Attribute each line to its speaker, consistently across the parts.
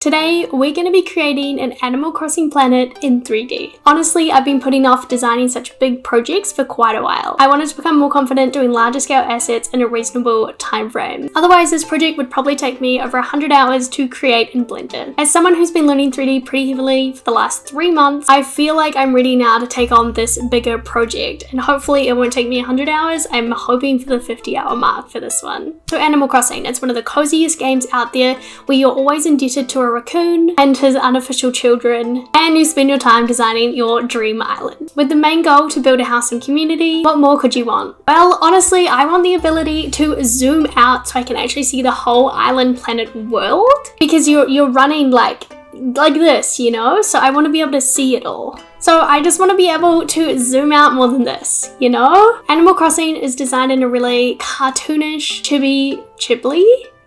Speaker 1: Today, we're going to be creating an Animal Crossing planet in 3D. Honestly, I've been putting off designing such big projects for quite a while. I wanted to become more confident doing larger scale assets in a reasonable time frame. Otherwise, this project would probably take me over 100 hours to create in Blender. As someone who's been learning 3D pretty heavily for the last 3 months, I feel like I'm ready now to take on this bigger project, and hopefully it won't take me 100 hours. I'm hoping for the 50-hour mark for this one. So Animal Crossing, it's one of the coziest games out there where you're always indebted to a raccoon and his unofficial children, and you spend your time designing your dream island. With the main goal to build a house and community, what more could you want? Well, honestly, I want the ability to zoom out so I can actually see the whole island, planet, world, because you're running like this, you know? So I want to be able to see it all. So I just want to be able to zoom out more than this, you know? Animal Crossing is designed in a really cartoonish,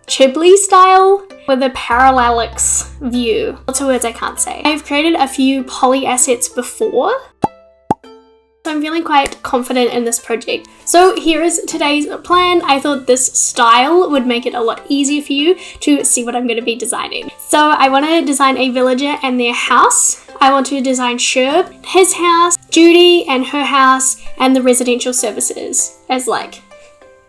Speaker 1: Ghibli style with a parallax view. Lots of words I can't say. I've created a few poly assets before, so I'm feeling quite confident in this project. So here is today's plan. I thought this style would make it a lot easier for you to see what I'm going to be designing. So I want to design a villager and their house. I want to design Sherb, his house, Judy and her house, and the residential services as like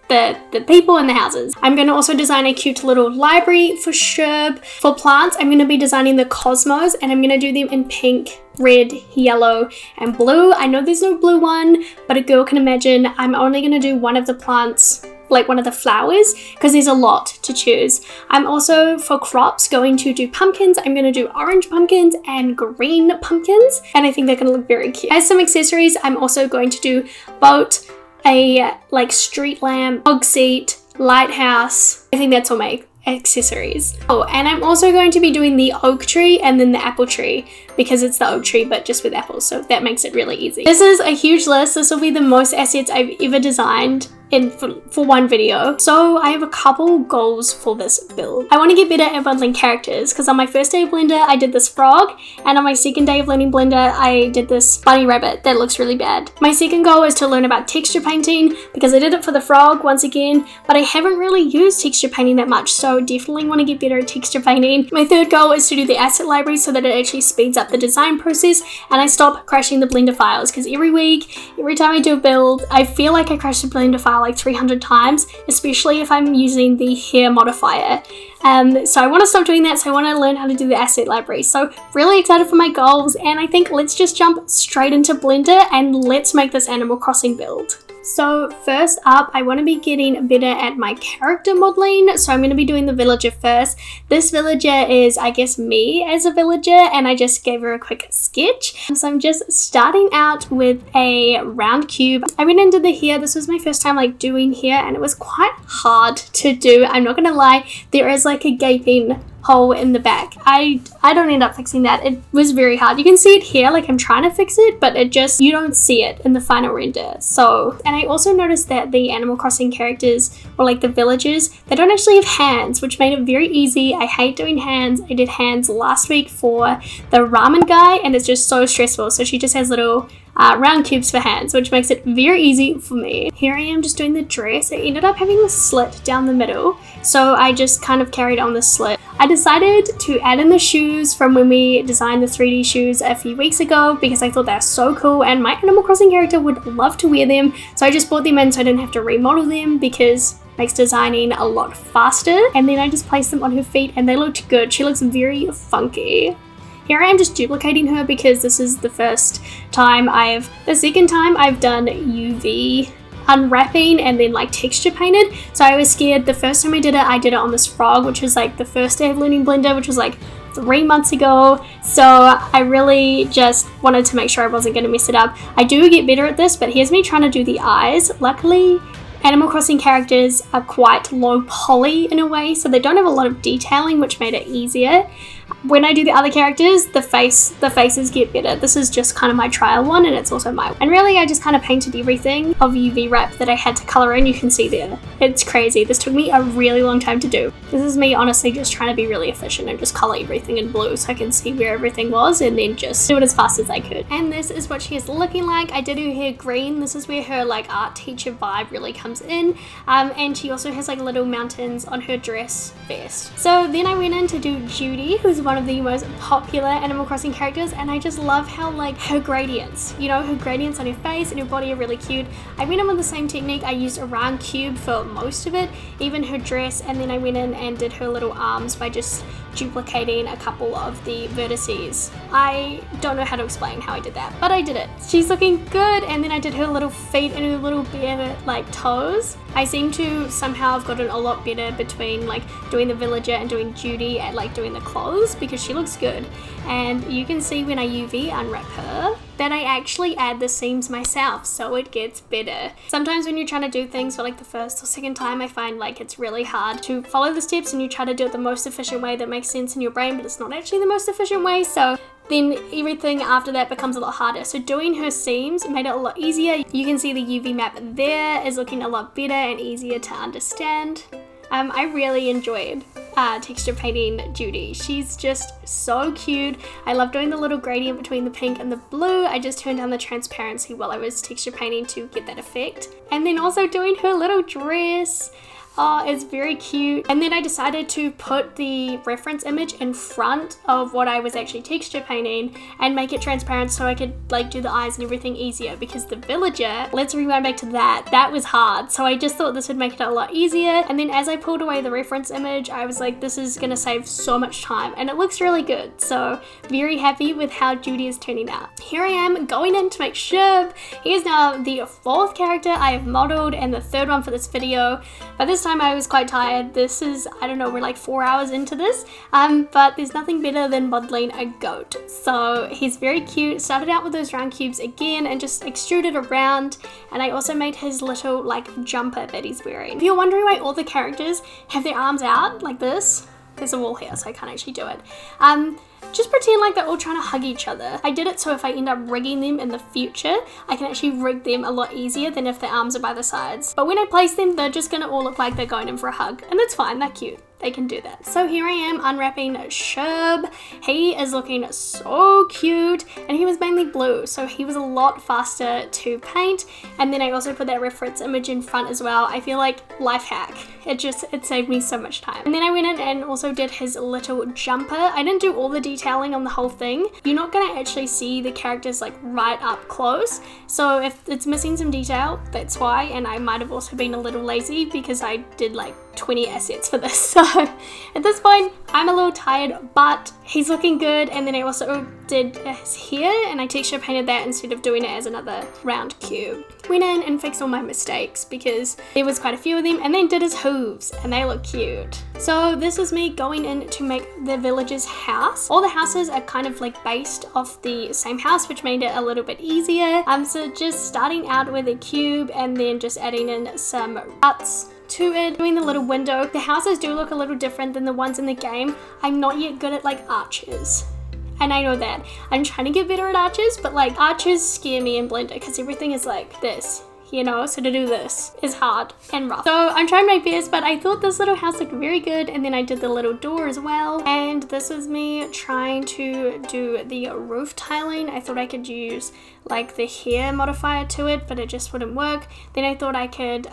Speaker 1: the people in the houses. I'm going to also design a cute little library for Sherb. For plants, I'm going to be designing the cosmos, and I'm going to do them in pink, red, yellow, and blue. I know there's no blue one, but a girl can imagine. I'm only going to do one of the plants, like one of the flowers, because there's a lot to choose. I'm also, for crops, going to do pumpkins. I'm going to do orange pumpkins and green pumpkins, and I think they're going to look very cute. As some accessories, I'm also going to do boat, a like street lamp, dog seat, lighthouse. I think that's all my accessories. Oh, and I'm also going to be doing the oak tree and then the apple tree, because it's the oak tree but just with apples, so that makes it really easy. This is a huge list. This will be the most assets I've ever designed for one video. So I have a couple goals for this build. I want to get better at modeling characters, because on my first day of Blender I did this frog, and on my second day of learning Blender I did this bunny rabbit that looks really bad. My second goal is to learn about texture painting, because I did it for the frog once again, but I haven't really used texture painting that much, so definitely want to get better at texture painting. My third goal is to do the asset library so that it actually speeds up the design process and I stop crashing the Blender files, because every time I do a build, I feel like I crash the Blender file like 300 times, especially if I'm using the hair modifier. So I want to stop doing that, so I want to learn how to do the asset library. So really excited for my goals, and I think let's just jump straight into Blender and let's make this Animal Crossing build. So first up, I want to be getting better at my character modeling, so I'm going to be doing the villager first. This villager is, I guess, me as a villager, and I just gave her a quick sketch. So I'm just starting out with a round cube. I went into the hair. This was my first time like doing hair, and it was quite hard to do. I'm not going to lie, there is like a gaping hole in the back. I don't end up fixing that. It was very hard. You can see it here, like I'm trying to fix it, but it just, you don't see it in the final render. So, and I also noticed that the Animal Crossing characters, or like the villagers, they don't actually have hands, which made it very easy. I hate doing hands. I did hands last week for the ramen guy, and it's just so stressful. So she just has little round cubes for hands, which makes it very easy for me. Here I am just doing the dress. I ended up having a slit down the middle, so I just kind of carried on the slit. I decided to add in the shoes from when we designed the 3D shoes a few weeks ago, because I thought they were so cool and my Animal Crossing character would love to wear them. So I just bought them in so I didn't have to remodel them, because it makes designing a lot faster. And then I just placed them on her feet and they looked good. She looks very funky. Here I am just duplicating her, because this is the second time I've done UV unwrapping and then like texture painted. So I was scared. The first time I did it on this frog, which was like the first day of learning Blender, which was like 3 months ago. So I really just wanted to make sure I wasn't going to mess it up. I do get better at this, but here's me trying to do the eyes. Luckily, Animal Crossing characters are quite low poly in a way, so they don't have a lot of detailing, which made it easier. When I do the other characters, the faces get better. This is just kind of my trial one, and it's also and really I just kind of painted everything of UV wrap that I had to color in. You can see there. It's crazy. This took me a really long time to do. This is me honestly just trying to be really efficient and just color everything in blue so I can see where everything was, and then just do it as fast as I could. And this is what she is looking like. I did her hair green. This is where her like art teacher vibe really comes arms in, and she also has like little mountains on her dress vest. So then I went in to do Judy, who's one of the most popular Animal Crossing characters, and I just love how like her gradients, you know, her gradients on her face and her body are really cute. I went in with the same technique. I used a round cube for most of it, even her dress, and then I went in and did her little arms by just duplicating a couple of the vertices. I don't know how to explain how I did that, but I did it. She's looking good, and then I did her little feet and her little bare like toes. I seem to somehow have gotten a lot better between like doing the villager and doing Judy at like doing the clothes, because she looks good. And you can see when I UV unwrap her that I actually add the seams myself, so it gets better. Sometimes when you're trying to do things for like the first or second time, I find like it's really hard to follow the steps, and you try to do it the most efficient way that makes sense in your brain, but it's not actually the most efficient way, so then everything after that becomes a lot harder. So doing her seams made it a lot easier. You can see the UV map there is looking a lot better and easier to understand. I really enjoyed texture painting Judy. She's just so cute. I love doing the little gradient between the pink and the blue. I just turned down the transparency while I was texture painting to get that effect. And then also doing her little dress. Oh, it's very cute. And then I decided to put the reference image in front of what I was actually texture painting and make it transparent so I could like do the eyes and everything easier, because the villager, let's rewind back to that was hard. So I just thought this would make it a lot easier. And then as I pulled away the reference image, I was like, this is gonna save so much time, and it looks really good. So very happy with how Judy is turning out. Here I am going in to make Sherb. He is now the 4th character I have modeled and the 3rd one for this video. But this time I was quite tired. This is, I don't know, we're like 4 hours into this, but there's nothing better than modeling a goat. So he's very cute. Started out with those round cubes again and just extruded around, and I also made his little like jumper that he's wearing. If you're wondering why all the characters have their arms out like this, there's a wall here so I can't actually do it. Just pretend like they're all trying to hug each other. I did it so if I end up rigging them in the future, I can actually rig them a lot easier than if their arms are by the sides. But when I place them, they're just gonna all look like they're going in for a hug, and that's fine, they're cute. They can do that. So here I am unwrapping Sherb. He is looking so cute, and he was mainly blue, so he was a lot faster to paint. And then I also put that reference image in front as well. I feel like life hack. It saved me so much time. And then I went in and also did his little jumper. I didn't do all the detailing on the whole thing. You're not gonna actually see the characters like right up close. So if it's missing some detail, that's why. And I might have also been a little lazy because I did like 20 assets for this. So at this point, I'm a little tired, but he's looking good. And then I also did his hair, and I texture painted that instead of doing it as another round cube. Went in and fixed all my mistakes because there was quite a few of them, and then did his hooves, and they look cute. So this is me going in to make the villager's house. All the houses are kind of like based off the same house, which made it a little bit easier. So just starting out with a cube and then just adding in some cuts to it, doing the little window. The houses do look a little different than the ones in the game. I'm not yet good at like arches, and I know that. I'm trying to get better at arches, but like arches scare me in Blender because everything is like this, you know, so to do this is hard and rough. So I'm trying my best, but I thought this little house looked very good, and then I did the little door as well. And this was me trying to do the roof tiling. I thought I could use like the hair modifier to it, but it just wouldn't work. Then I thought I could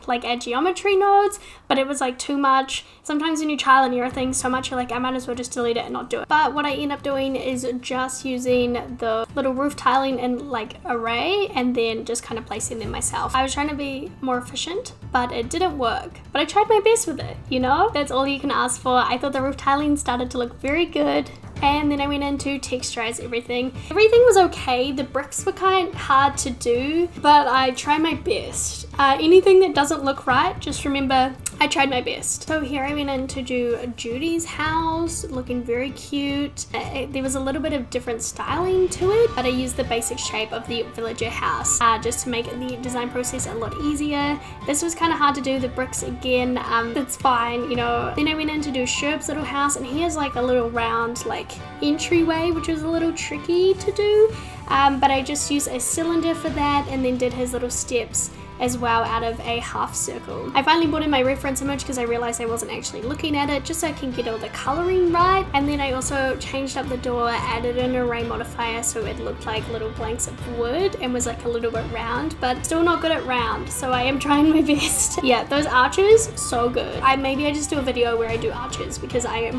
Speaker 1: like add geometry nodes, but it was like too much. Sometimes when you trial and error things so much, you're like, I might as well just delete it and not do it. But what I end up doing is just using the little roof tiling in like array and then just kind of placing them myself. I was trying to be more efficient, but it didn't work. But I tried my best with it, you know? That's all you can ask for. I thought the roof tiling started to look very good. And then I went in to texturize everything. Everything was okay. The bricks were kind of hard to do, but I tried my best. Anything that doesn't look right, just remember I tried my best. So here I went in to do Judy's house, looking very cute. There was a little bit of different styling to it, but I used the basic shape of the villager house just to make the design process a lot easier. This was kind of hard to do, the bricks again. That's fine, you know. Then I went in to do Sherb's little house, and he has like a little round like entryway, which was a little tricky to do. But I just used a cylinder for that, and then did his little steps as well out of a half circle. I finally brought in my reference image because I realized I wasn't actually looking at it, just so I can get all the coloring right. And then I also changed up the door, added an array modifier so it looked like little blanks of wood and was like a little bit round, but still not good at round, so I am trying my best. Yeah, those arches, so good. Maybe I just do a video where I do arches because I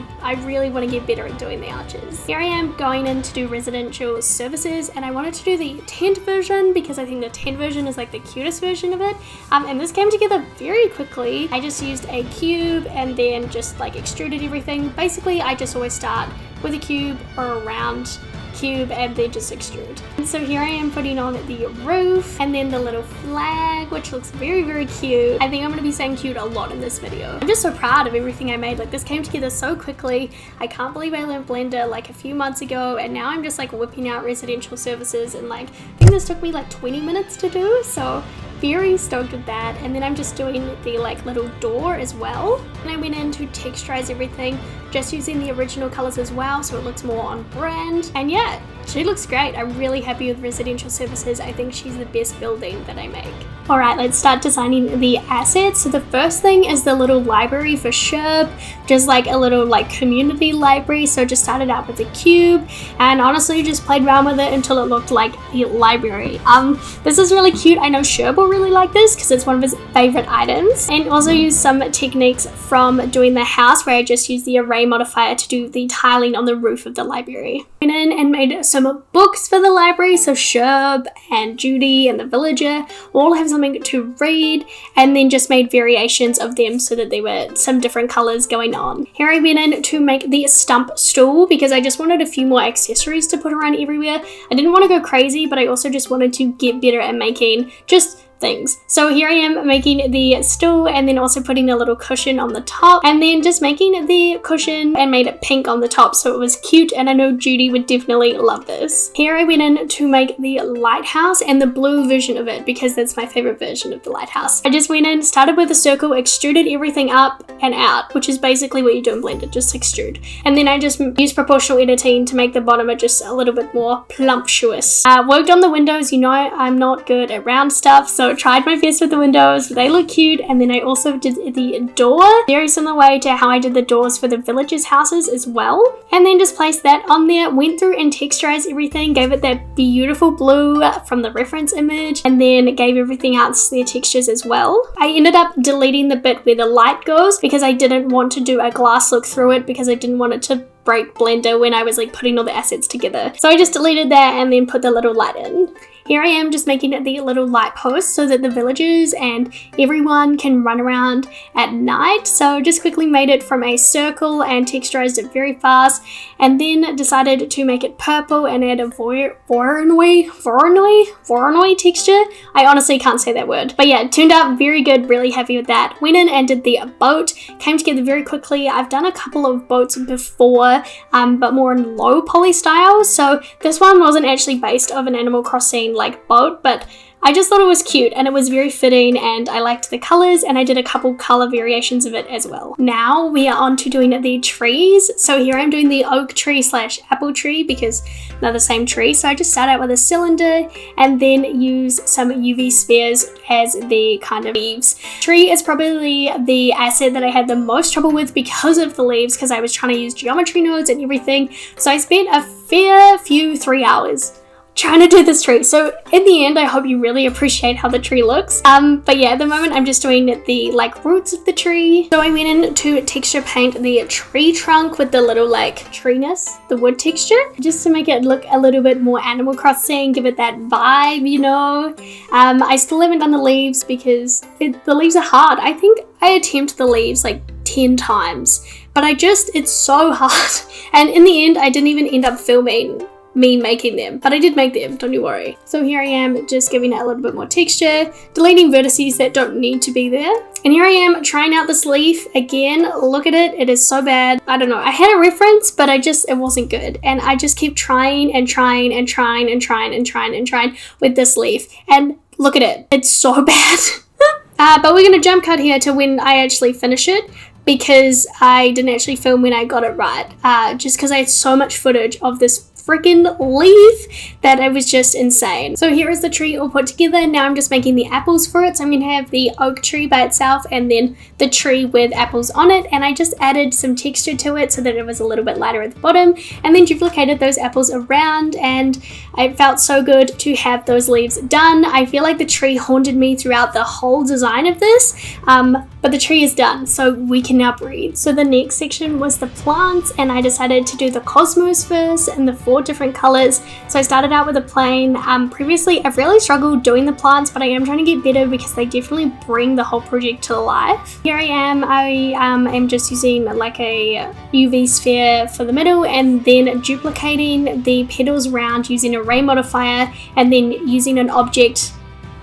Speaker 1: really want to get better at doing the arches. Here I am going in to do residential services, and I wanted to do the tent version because I think the tent version is like the cutest version of it. And this came together very quickly. I just used a cube and then just like extruded everything. Basically, I just always start with a cube or a round cube and then just extrude. And so here I am putting on the roof and then the little flag, which looks very, very cute. I think I'm going to be saying cute a lot in this video. I'm just so proud of everything I made. Like, this came together so quickly. I can't believe I learned Blender like a few months ago, and now I'm just like whipping out residential services, and like I think this took me like 20 minutes to do, so very stoked with that. And then I'm just doing the like little door as well, and I went in to texturize everything just using the original colors as well, so it looks more on brand. And yeah, she looks great. I'm really happy with residential services. I think she's the best building that I make. All right, let's start designing the assets. So the first thing is the little library for Sherb, just like a little like community library. So just started out with a cube and honestly just played around with it until it looked like a library. This is really cute. I know Sherb will really like this because it's one of his favorite items. And also used some techniques from doing the house where I just used the array modifier to do the tiling on the roof of the library. Went in and made some books for the library, so Sherb and Judy and the villager all have something to read, and then just made variations of them so that there were some different colors going on. Here I went in to make the stump stool because I just wanted a few more accessories to put around everywhere. I didn't want to go crazy, but I also just wanted to get better at making just things. So here I am making the stool and then also putting a little cushion on the top, and then just making the cushion and made it pink on the top so it was cute, and I know Judy would definitely love this. Here I went in to make the lighthouse and the blue version of it because that's my favorite version of the lighthouse. I just went in, started with a circle, extruded everything up and out, which is basically what you do in Blender, just extrude. And then I just used proportional editing to make the bottom of just a little bit more plumptuous. Worked on the windows. You know I'm not good at round stuff, so tried my best with the windows. They look cute. And then I also did the door, very similar way to how I did the doors for the villagers' houses as well. And then just placed that on there, went through and texturized everything, gave it that beautiful blue from the reference image, and then gave everything else their textures as well. I ended up deleting the bit where the light goes because I didn't want to do a glass look through it because I didn't want it to break Blender when I was like putting all the assets together. So I just deleted that and then put the little light in. Here I am just making the little light post so that the villagers and everyone can run around at night. So just quickly made it from a circle and texturized it very fast, and then decided to make it purple and add a Voronoi texture. I honestly can't say that word, but yeah, it turned out very good. Really happy with that. Went in and did the boat. Came together very quickly. I've done a couple of boats before, but more in low poly style. So this one wasn't actually based off an Animal Crossing like boat, but I just thought it was cute and it was very fitting, and I liked the colors, and I did a couple color variations of it as well. Now we are on to doing the trees. So here I'm doing the oak tree / apple tree because they're the same tree. So I just start out with a cylinder and then use some UV spheres as the kind of leaves. Tree is probably the asset that I had the most trouble with because of the leaves, because I was trying to use geometry nodes and everything. So I spent a fair few 3 hours trying to do this tree. So in the end, I hope you really appreciate how the tree looks. But yeah, at the moment I'm just doing the like roots of the tree. So I went in to texture paint the tree trunk with the little like treeness, the wood texture, just to make it look a little bit more Animal Crossing, give it that vibe, you know. I still haven't done the leaves because the leaves are hard. I think I attempted the leaves like 10 times, but it's so hard. And in the end, I didn't even end up filming me making them, but I did make them, don't you worry. So here I am just giving it a little bit more texture, deleting vertices that don't need to be there. And here I am trying out this leaf again. Look at it, it is so bad. I don't know, I had a reference, but it wasn't good. And I just keep trying and trying and trying and trying and trying and trying with this leaf. And look at it, it's so bad. But we're gonna jump cut here to when I actually finish it, because I didn't actually film when I got it right, just because I had so much footage of this freaking leaf that it was just insane. So here is the tree all put together. Now I'm just making the apples for it. So I'm going to have the oak tree by itself and then the tree with apples on it, and I just added some texture to it so that it was a little bit lighter at the bottom, and then duplicated those apples around, and it felt so good to have those leaves done. I feel like the tree haunted me throughout the whole design of this, but the tree is done, so we can now breathe. So the next section was the plants, and I decided to do the cosmos first in the 4 different colors. So I started out with a plain. Previously I've really struggled doing the plants, but I am trying to get better because they definitely bring the whole project to life. Here I am just using like a UV sphere for the middle, and then duplicating the petals around using a ray modifier, and then using an object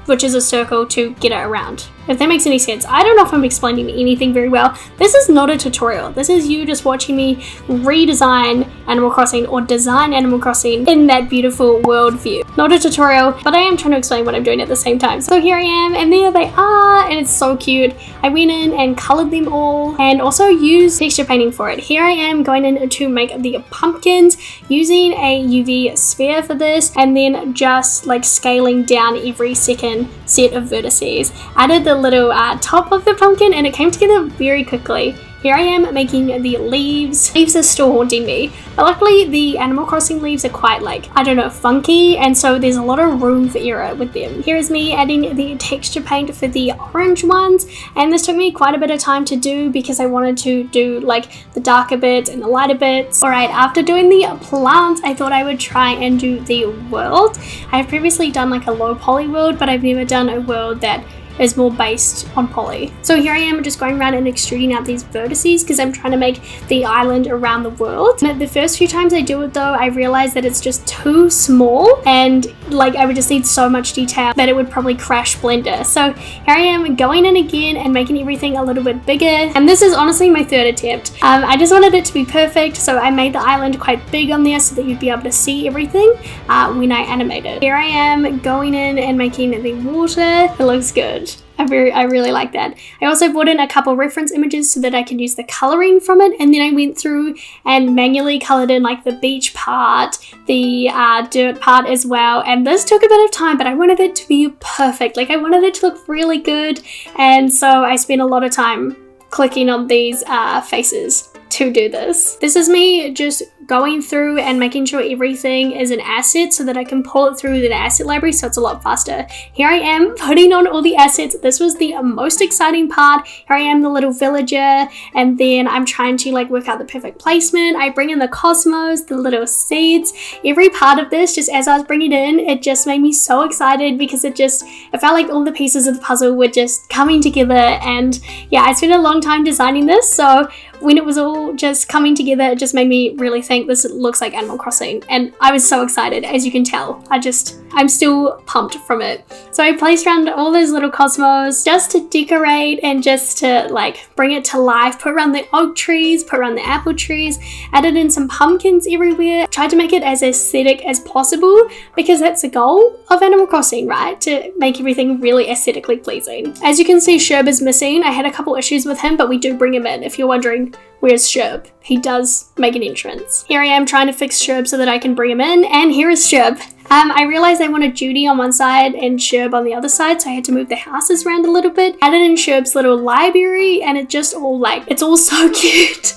Speaker 1: which is a circle to get it around. If that makes any sense. I don't know if I'm explaining anything very well. This is not a tutorial. This is you just watching me redesign Animal Crossing or design Animal Crossing in that beautiful world view. Not a tutorial, but I am trying to explain what I'm doing at the same time. So here I am, and there they are, and it's so cute. I went in and colored them all and also used texture painting for it. Here I am going in to make the pumpkins using a UV sphere for this, and then just like scaling down every second set of vertices. Added the little top of the pumpkin, and it came together very quickly. Here I am making the leaves. Leaves are still haunting me, but luckily the Animal Crossing leaves are quite like, I don't know, funky, and so there's a lot of room for error with them. Here is me adding the texture paint for the orange ones, and this took me quite a bit of time to do because I wanted to do like the darker bits and the lighter bits. Alright, after doing the plants, I thought I would try and do the world. I've previously done like a low poly world, but I've never done a world that is more based on poly. So here I am just going around and extruding out these vertices because I'm trying to make the island around the world. And the first few times I do it though, I realized that it's just too small, and like I would just need so much detail that it would probably crash Blender. So here I am going in again and making everything a little bit bigger, and this is honestly my 3rd attempt. I just wanted it to be perfect, so I made the island quite big on there so that you'd be able to see everything when I animate it. Here I am going in and making the water. It looks good. I really like that. I also brought in a couple reference images so that I can use the coloring from it, and then I went through and manually colored in like the beach part, the dirt part as well, and this took a bit of time, but I wanted it to be perfect. Like I wanted it to look really good, and so I spent a lot of time clicking on these faces to do this. This is me just going through and making sure everything is an asset so that I can pull it through the asset library so it's a lot faster. Here I am putting on all the assets. This was the most exciting part. Here I am, the little villager, and then I'm trying to like work out the perfect placement. I bring in the cosmos, the little seeds. Every part of this, just as I was bringing it in, it just made me so excited because it felt like all the pieces of the puzzle were just coming together. And yeah, I spent a long time designing this, so when it was all just coming together, it just made me really think this looks like Animal Crossing, and I was so excited. As you can tell, I'm still pumped from it. So I placed around all those little cosmos just to decorate and just to like bring it to life. Put around the oak trees, put around the apple trees, added in some pumpkins everywhere. Tried to make it as aesthetic as possible because that's the goal of Animal Crossing, right? To make everything really aesthetically pleasing. As you can see, Sherb is missing. I had a couple issues with him, but we do bring him in. If you're wondering, where's Sherb? He does make an entrance. Here I am trying to fix Sherb so that I can bring him in, and here is Sherb. I realized I wanted Judy on one side and Sherb on the other side, so I had to move the houses around a little bit. Added in Sherb's little library, and it just all like, it's all so cute.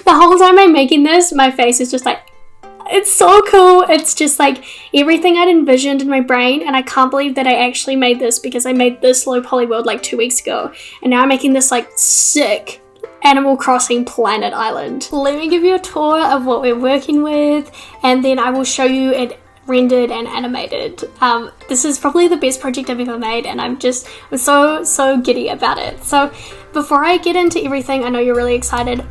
Speaker 1: The whole time I'm making this, my face is just like, it's so cool. It's just like everything I'd envisioned in my brain, and I can't believe that I actually made this because I made this low poly world like 2 weeks ago, and now I'm making this like sick Animal Crossing planet island. Let me give you a tour of what we're working with, and then I will show you it rendered and animated. This is probably the best project I've ever made, and I'm so giddy about it. So before I get into everything, I know you're really excited.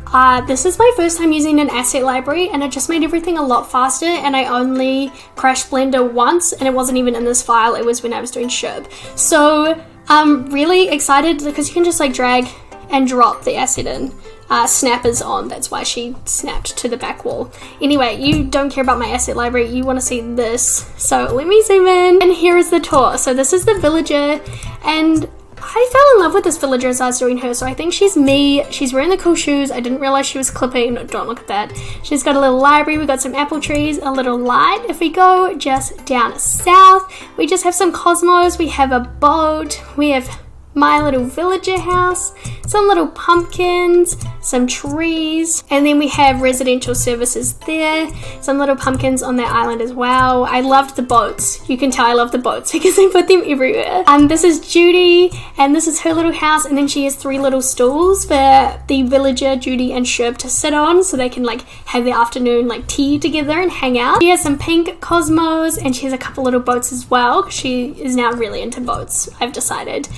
Speaker 1: This is my first time using an asset library, and it just made everything a lot faster, and I only crashed Blender once, and it wasn't even in this file, it was when I was doing Sherb. So I'm really excited because you can just like drag and drop the asset in. Snap is on, that's why she snapped to the back wall. Anyway, you don't care about my asset library, you want to see this. So let me zoom in, and here is the tour. So this is the villager, and I fell in love with this villager as I was doing her, so I think she's me. She's wearing the cool shoes. I didn't realize she was clipping. No, don't look at that. She's got a little library. We got some apple trees, a little light. If we go just down south, we just have some cosmos. We have a boat. We have my little villager house, some little pumpkins, some trees, and then we have residential services there, some little pumpkins on that island as well. I loved the boats. You can tell I love the boats because I put them everywhere. This is Judy, and this is her little house, and then she has 3 little stools for the villager, Judy, and Sherb to sit on so they can like have their afternoon like tea together and hang out. She has some pink cosmos, and she has a couple little boats as well. She is now really into boats, I've decided.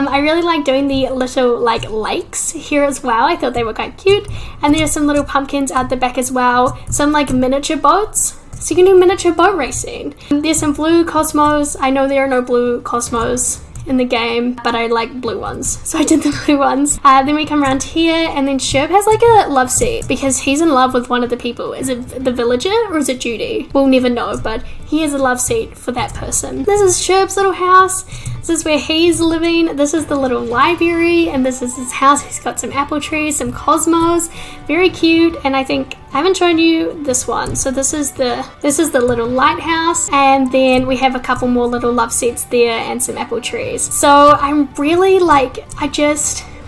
Speaker 1: I really like doing the little like lakes here as well. I thought they were quite cute. And there's some little pumpkins out the back as well. Some like miniature boats. So you can do miniature boat racing. There's some blue cosmos. I know there are no blue cosmos in the game, but I like blue ones, so I did the blue ones. Then we come around here, and then Sherb has like a love seat because he's in love with one of the people. Is it the villager or is it Judy? We'll never know, but he has a love seat for that person. This is Sherb's little house. This is where he's living. This is the little library, and this is his house. He's got some apple trees, some cosmos, very cute. And I think I haven't shown you this one. So this is the little lighthouse, and then we have a couple more little love seats there and some apple trees. So I'm really like,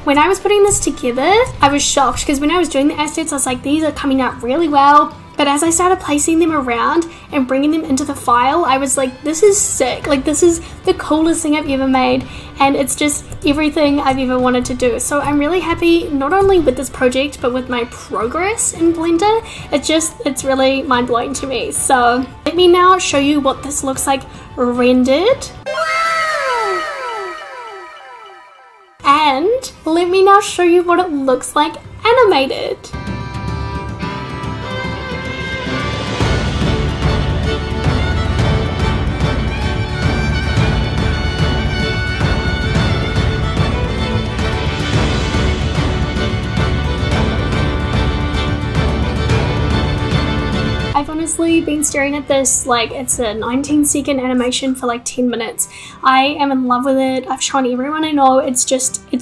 Speaker 1: when I was putting this together, I was shocked because when I was doing the assets, I was like, these are coming out really well. But as I started placing them around and bringing them into the file, I was like, this is sick. Like, this is the coolest thing I've ever made. And it's just everything I've ever wanted to do. So I'm really happy, not only with this project, but with my progress in Blender. It's really mind-blowing to me. So let me now show you what this looks like rendered. And let me now show you what it looks like animated. I've honestly been staring at this like it's a 19-second animation for like 10 minutes. I am in love with it. I've shown everyone I know. It's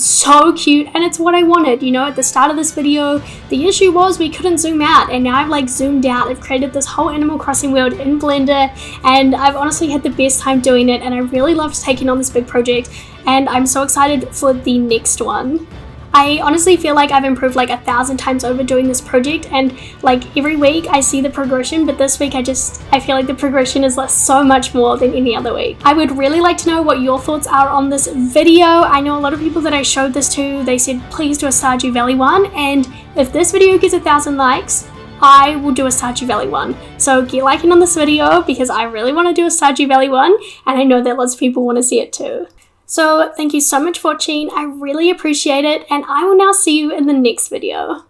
Speaker 1: so cute, and it's what I wanted. You know, at the start of this video, the issue was we couldn't zoom out, and now I've like zoomed out. I've created this whole Animal Crossing world in Blender, and I've honestly had the best time doing it, and I really loved taking on this big project, and I'm so excited for the next one. I honestly feel like I've improved like 1,000 times over doing this project, and like every week I see the progression, but this week I feel like the progression is like so much more than any other week. I would really like to know what your thoughts are on this video. I know a lot of people that I showed this to, they said please do a Stardew Valley one, and if this video gets 1,000 likes, I will do a Stardew Valley one. So get liking on this video because I really want to do a Stardew Valley one, and I know that lots of people want to see it too. So thank you so much for watching. I really appreciate it, and I will now see you in the next video.